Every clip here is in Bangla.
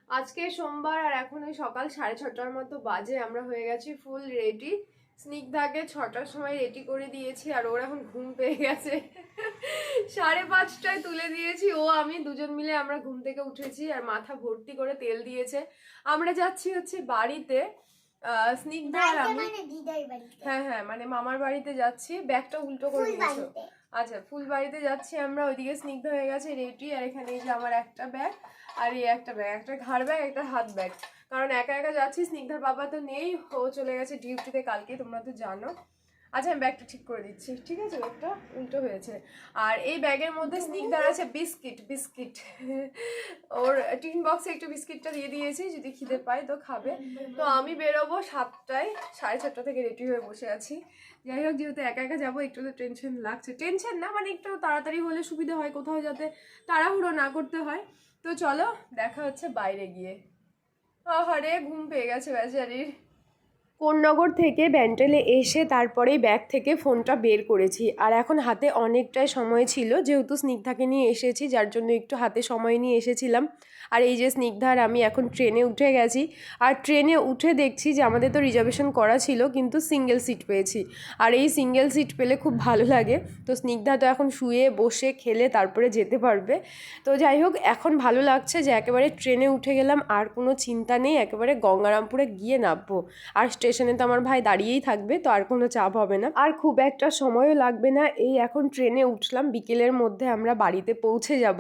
আজকে সোমবার আর এখন ওই সকাল 6:30টার মতো বাজে। আমরা হয়ে গেছি ফুল রেডি। স্নিগ্ধাকে 6টার সময় রেডি করে দিয়েছি আর ওর এখন ঘুম পেয়ে গেছে। 5:30টায় তুলে দিয়েছি। ও আমি দুজন মিলে আমরা ঘুম থেকে উঠেছি আর মাথা ভর্তি করে তেল দিয়েছে। আমরা যাচ্ছি হচ্ছে বাড়িতে। স্নিগ্ধা আর আমি, হ্যাঁ হ্যাঁ, মানে মামার বাড়িতে যাচ্ছি। ব্যাগটা উল্টো করে দিয়েছো। আচ্ছা, ফুল বাড়িতে যাচ্ছি আমরা। ওইদিকে স্নিগ্ধ হয়ে গেছে রেডি। আর এখানে এই যে আমার একটা ব্যাগ আর এই একটা ব্যাগ, একটা ঘাড় ব্যাগ, একটা হাত ব্যাগ। কারণ একা একা যাচ্ছি, স্নিগ্ধার বাবা তো নেই, ও চলে গেছে ডিউটিতে কালকে, তোমরা তো জানো। আচ্ছা, আমি ব্যাগটা ঠিক করে দিচ্ছি, ঠিক আছে? ব্যাগটা উল্টো হয়েছে। আর এই ব্যাগের মধ্যে স্নিগ্ধার আছে বিস্কিট। বিস্কিট ওর টিফিন বক্সে একটু বিস্কিটটা দিয়ে দিয়েছি, যদি খিদে পায় তো খাবে। তো আমি বেরোবো 7টায়, 6:30 থেকে রেডি হয়ে বসে আছি। যাই হোক, যেহেতু একা একা যাবো একটু তো টেনশন লাগছে। টেনশন না, মানে একটু তাড়াতাড়ি হলে সুবিধা হয়, কোথাও যাতে তাড়াহুড়ো না করতে হয়। তো চলো, দেখা হচ্ছে বাইরে গিয়ে। আহারে, ঘুম পেয়ে গেছে বেচারির। কোন্নগর থেকে ব্যান্টেলে এসে তারপরেই ব্যাগ থেকে ফোনটা বের করেছি। আর এখন হাতে অনেকটাই সময় ছিল, যেহেতু স্নিগ্ধাকে নিয়ে এসেছি, যার জন্য একটু হাতে সময় নিয়ে এসেছিলাম। আর এই যে স্নিগ্ধার আমি এখন ট্রেনে উঠে গেছি। আর ট্রেনে উঠে দেখছি যে আমাদের তো রিজার্ভেশন করা ছিল, কিন্তু সিঙ্গেল সিট পেয়েছি। আর এই সিঙ্গেল সিট পেলে খুব ভালো লাগে। তো স্নিগ্ধা তো এখন শুয়ে বসে খেলে তারপরে যেতে পারবে। তো যাই হোক, এখন ভালো লাগছে যে একেবারে ট্রেনে উঠে গেলাম, আর কোনো চিন্তা নেই, একেবারে গঙ্গারামপুরে গিয়ে নামবো। আর স্টেশনে তো আমার ভাই দাঁড়িয়েই থাকবে, তো আর কোনো চাপ হবে না, আর খুব একটা সময়ও লাগবে না। এই এখন ট্রেনে উঠলাম, বিকেলের মধ্যে আমরা বাড়িতে পৌঁছে যাব।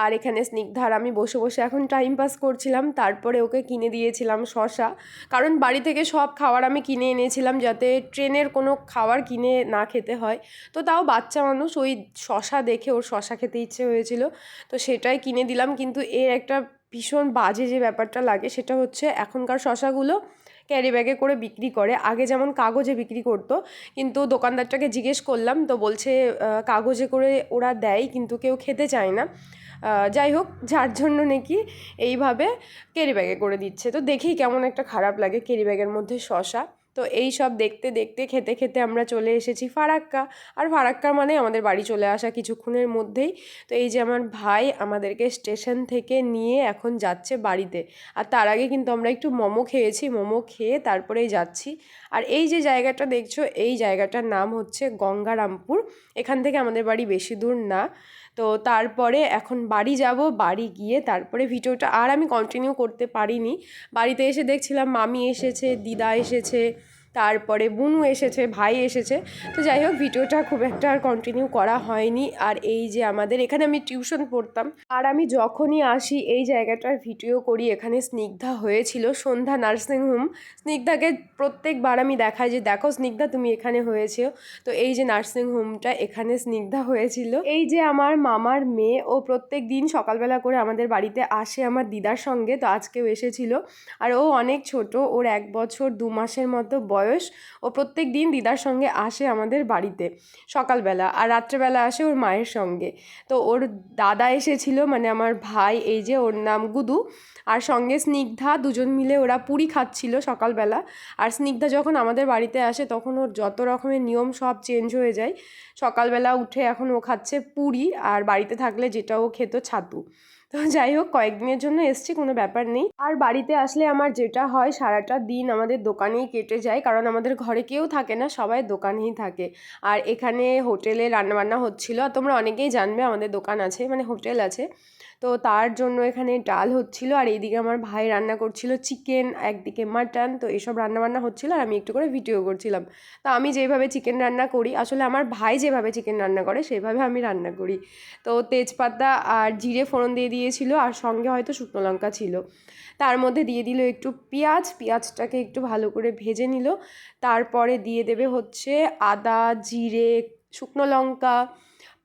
আর এখানে স্নিগ্ধার আমি বসে বসে এখন টাইম পাস করছিলাম। তারপরে ওকে কিনে দিয়েছিলাম শশা, কারণ বাড়ি থেকে সব খাবার আমি কিনে এনেছিলাম, যাতে ট্রেনের কোনো খাবার কিনে না খেতে হয়। তো তাও বাচ্চা মানুষ, ওই শশা দেখে ওর শশা খেতে ইচ্ছে হয়েছিল, তো সেটাই কিনে দিলাম। কিন্তু এর একটা ভীষণ বাজে যে ব্যাপারটা লাগে, সেটা হচ্ছে এখনকার শশাগুলো ক্যারি ব্যাগে করে বিক্রি করে। আগে যেমন কাগজে বিক্রি করতো, কিন্তু দোকানদারটাকে জিজ্ঞেস করলাম, তো বলছে কাগজে করে ওরা দেয়, কিন্তু কেউ খেতে চায় না। যাই হোক, যার জন্য নাকি এইভাবে ক্যারি ব্যাগে করে দিচ্ছে। তো দেখেই কেমন একটা খারাপ লাগে, ক্যারি ব্যাগের মধ্যে শশা। তো এই সব দেখতে দেখতে খেতে খেতে আমরা চলে এসেছি ফারাক্কা। আর ফারাক্কা মানে আমাদের বাড়ি চলে আসা কিছুক্ষণের মধ্যেই। তো এই যে আমার ভাই আমাদেরকে স্টেশন থেকে নিয়ে এখন যাচ্ছে বাড়িতে। আর তার আগে কিন্তু আমরা একটু মোমো খেয়েছি, মোমো খেয়ে তারপরেই যাচ্ছি। আর এই যে জায়গাটা দেখছো, এই জায়গাটার নাম হচ্ছে গঙ্গারামপুর। এখান থেকে আমাদের বাড়ি বেশি দূর না। তো তারপরে এখন বাড়ি যাব, বাড়ি গিয়ে তারপরে ভিডিওটা আর আমি কন্টিনিউ করতে পারিনি। বাড়িতে এসে দেখছিলাম মামি এসেছে, দিদা এসেছে, তারপরে বুনু এসেছে, ভাই এসেছে। তো যাই হোক, ভিডিওটা খুব একটা আর কন্টিনিউ করা হয়নি। আর এই যে আমাদের এখানে আমি টিউশন পড়তাম, আর আমি যখনই আসি এই জায়গাটার ভিডিও করি। এখানে স্নিগ্ধা হয়েছিল সন্ধ্যা নার্সিংহোম। স্নিগ্ধাকে প্রত্যেকবার আমি দেখাই যে দেখো স্নিগ্ধা তুমি এখানে হয়েছো। তো এই যে নার্সিংহোমটা, এখানে স্নিগ্ধা হয়েছিল। এই যে আমার মামার মেয়ে, ও প্রত্যেক দিন সকালবেলা করে আমাদের বাড়িতে আসে আমার দিদার সঙ্গে। তো আজকেও এসেছিল। আর ও অনেক ছোট, ওর 1 বছর 2 মাসের মতো বয়স। ও প্রত্যেক দিন দিদার সঙ্গে আসে আমাদের বাড়িতে সকালবেলা, আর রাত্রেবেলা আসে ওর মায়ের সঙ্গে। তো ওর দাদা এসেছিল, মানে আমার ভাই, এই যে ওর নাম গুদু, আর সঙ্গে স্নিগ্ধা, দুজন মিলে ওরা পুরি খাচ্ছিল সকালবেলা। আর স্নিগ্ধা যখন আমাদের বাড়িতে আসে তখন ওর যত রকমের নিয়ম সব চেঞ্জ হয়ে যায়। সকালবেলা উঠে এখন ও খাচ্ছে পুরি, আর বাড়িতে থাকলে যেটা ও খেত ছাতু। তো যাই হোক, কয়েকদিনের জন্য এসছি, কোনো ব্যাপার নেই। আর বাড়িতে আসলে আমার যেটা হয়, সারাটা দিন আমাদের দোকানেই কেটে যায়, কারণ আমাদের ঘরে কেউ থাকে না, সবাই দোকানেই থাকে। আর এখানে হোটেলে রান্নাবান্না হচ্ছিল, আর তোমরা অনেকেই জানবে আমাদের দোকান আছে, মানে হোটেল আছে। তো তার জন্য এখানে ডাল হচ্ছিল, আর এইদিকে আমার ভাই রান্না করছিল চিকেন, একদিকে মাটন। তো এসব রান্নাবান্না হচ্ছিল, আর আমি একটু করে ভিডিও করছিলাম। তো আমি যেভাবে চিকেন রান্না করি, আসলে আমার ভাই যেভাবে চিকেন রান্না করে সেভাবে আমি রান্না করি। তো তেজপাতা আর জিরে ফোড়ন দিয়ে দিয়েছিল, আর সঙ্গে হয়তো শুকনো লঙ্কা ছিল। তার মধ্যে দিয়ে দিল একটু পেঁয়াজ, পেঁয়াজটাকে একটু ভালো করে ভেজে নিল। তারপরে দিয়ে দেবে হচ্ছে আদা, জিরে, শুকনো লঙ্কা,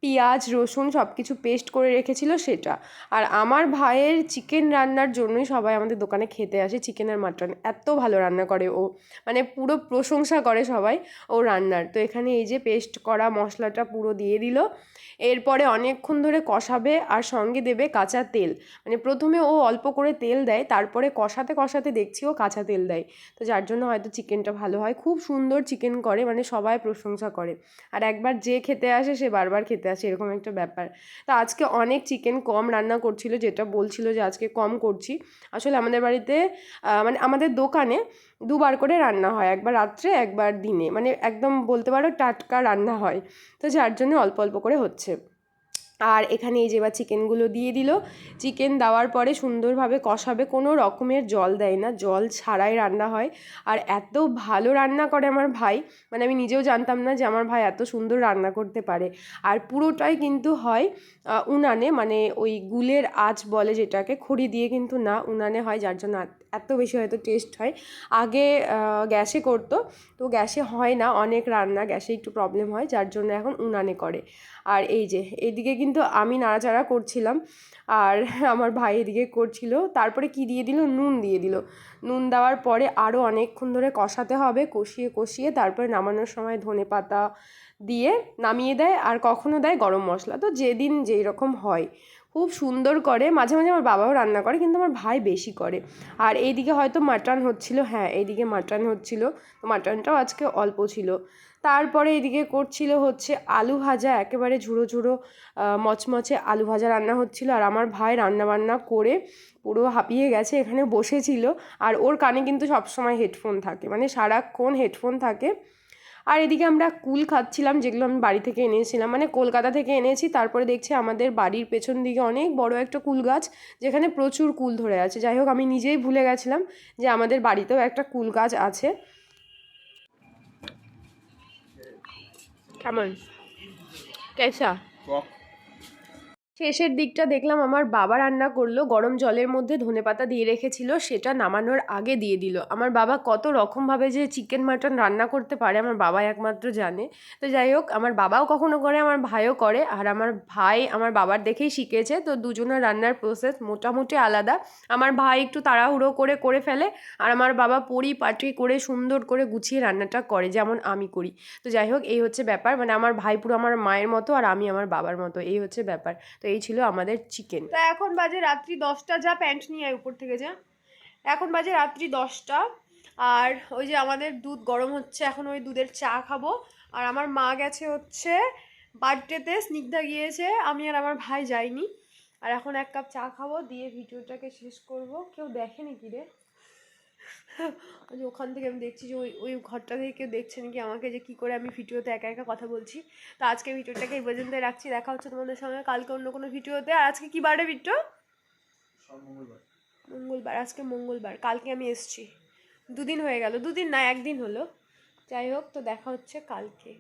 পেঁয়াজ, রসুন সব কিছু পেস্ট করে রেখেছিল সেটা। আর আমার ভাইয়ের চিকেন রান্নার জন্যই সবাই আমাদের দোকানে খেতে আসে। চিকেন আর মাটন এত ভালো রান্না করে ও, মানে পুরো প্রশংসা করে সবাই ও রান্নার। তো এখানে এই যে পেস্ট করা মশলাটা পুরো দিয়ে দিল। এরপরে অনেকক্ষণ ধরে কষাবে, আর সঙ্গে দেবে কাঁচা তেল। মানে প্রথমে ও অল্প করে তেল দেয়, তারপরে কষাতে কষাতে দেখছি ও কাঁচা তেল দেয়। তো যার জন্য হয়তো চিকেনটা ভালো হয়, খুব সুন্দর চিকেন করে, মানে সবাই প্রশংসা করে। আর একবার যে খেতে আসে সে বারবার খেতে আছে, এরকম একটা ব্যাপার। তো আজকে অনেক চিকেন কম রান্না করছিল, যেটা বলছিল যে আজকে কম করছি। আসলে আমাদের বাড়িতে মানে আমাদের দোকানে দুবার করে রান্না হয়, একবার রাত্রে একবার দিনে, মানে একদম বলতে পারো টাটকা রান্না হয়। তো যার জন্য অল্প অল্প করে হচ্ছে। আর এখানে এই যে এবার চিকেনগুলো দিয়ে দিল। চিকেন দেওয়ার পরে সুন্দরভাবে কষাবে, কোনো রকমের জল দেয় না, জল ছাড়াই রান্না হয়। আর এত ভালো রান্না করে আমার ভাই, মানে আমি নিজেও জানতাম না যে আমার ভাই এত সুন্দর রান্না করতে পারে। আর পুরোটাই কিন্তু হয় উনানে, মানে ওই গুলের আঁচ বলে যেটাকে, খড়ি দিয়ে কিন্তু না, উনানে হয়, যার জন্য এত বেশি হয়তো টেস্ট হয়। আগে গ্যাসে করতো, তো গ্যাসে হয় না অনেক রান্না, গ্যাসে একটু প্রবলেম হয়, যার জন্য এখন উনানে করে। আর এই যে এইদিকে কিন্তু আমি নাড়াচাড়া করছিলাম, আর আমার ভাই এদিকে করছিল। তারপরে কি দিয়ে দিল, নুন দিয়ে দিল। নুন দেওয়ার পরে আরও অনেকক্ষণ ধরে কষাতে হবে, কষিয়ে কষিয়ে তারপরে নামানোর সময় ধনেপাতা দিয়ে নামিয়ে দেয়। আর কখনো দেয় গরম মশলা, তো যেদিন যেই রকম হয়। খুব সুন্দর করে, মাঝে মাঝে আমার বাবাও রান্না করে, কিন্তু আমার ভাই বেশি করে। আর এইদিকে হয়তো মাটন হচ্ছিল, হ্যাঁ এইদিকে মাটন হচ্ছিল, তো মাটনটাও আজকে অল্প ছিল। তারপরে এদিকে করছিল হচ্ছে আলু ভাজা, একেবারে ঝুড়ো ঝুড়ো মচমচে আলু ভাজা রান্না হচ্ছিল। আর আমার ভাই রান্না বান্না করে পুরো হাঁপিয়ে গেছে, এখানে বসেছিল। আর ওর কানে কিন্তু সবসময় হেডফোন থাকে, মানে সারাক্ষণ হেডফোন থাকে। আর এদিকে আমরা কুল খাচ্ছিলাম, যেগুলো আমি বাড়ি থেকে এনেছিলাম, মানে কলকাতা থেকে এনেছি। তারপরে দেখছি আমাদের বাড়ির পেছন দিকে অনেক বড় একটা কুল গাছ, যেখানে প্রচুর কুল ধরে আছে। যাই হোক, আমি নিজেই ভুলে গেছিলাম যে আমাদের বাড়িতেও একটা কুল গাছ আছে। কেমন, কেসা? শেষের দিকটা দেখলাম আমার বাবা রান্না করলো, গরম জলের মধ্যে ধনেপাতা দিয়ে রেখেছিল, সেটা নামানোর আগে দিয়ে দিল। আমার বাবা কত রকমভাবে যে চিকেন মাটন রান্না করতে পারে আমার বাবা একমাত্র জানে। তো যাই হোক, আমার বাবাও কখনো করে, আমার ভাইও করে। আর আমার ভাই আমার বাবার দেখেই শিখেছে, তো দুজনের রান্নার প্রসেস মোটামুটি আলাদা। আমার ভাই একটু তাড়াহুড়ো করে করে ফেলে, আর আমার বাবা পরিপাটি করে সুন্দর করে গুছিয়ে রান্নাটা করে, যেমন আমি করি। তো যাই হোক, এই হচ্ছে ব্যাপার, মানে আমার ভাই পুরো আমার মায়ের মতো আর আমি আমার বাবার মতো, এই হচ্ছে ব্যাপার। তো এই ছিল আমাদের চিকেন। তো এখন বাজে রাত্রি 10টা, যা প্যান্ট নিয়ে আয় উপর থেকে যা। এখন বাজে রাত্রি 10টা, আর ওই যে আমাদের দুধ গরম হচ্ছে, এখন ওই দুধের চা খাবো। আর আমার মা গেছে হচ্ছে বার্থডেতে, স্নিগ্ধা গিয়েছে, আমি আর আমার ভাই যাইনি। আর এখন এক কাপ চা খাবো, দিয়ে ভিডিওটাকে শেষ করব। কেউ দেখে নাকি রে? ওই যে ওখান থেকে আমি দেখছি যে ওই ওই ঘরটা থেকে কেউ দেখছে নাকি আমাকে, যে কী করে আমি ভিডিওতে একা একা কথা বলছি। তো আজকে ভিডিওটাকে এই পর্যন্ত রাখছি, দেখা হচ্ছে তোমাদের সঙ্গে কালকে অন্য কোনো ভিডিওতে। আর আজকে কি বারে ভিডিও? মঙ্গলবার, আজকে মঙ্গলবার, কালকে আমি এসছি। 2 দিন হয়ে গেল, 2 দিন না 1 দিন হলো। যাই হোক, তো দেখা হচ্ছে কালকে।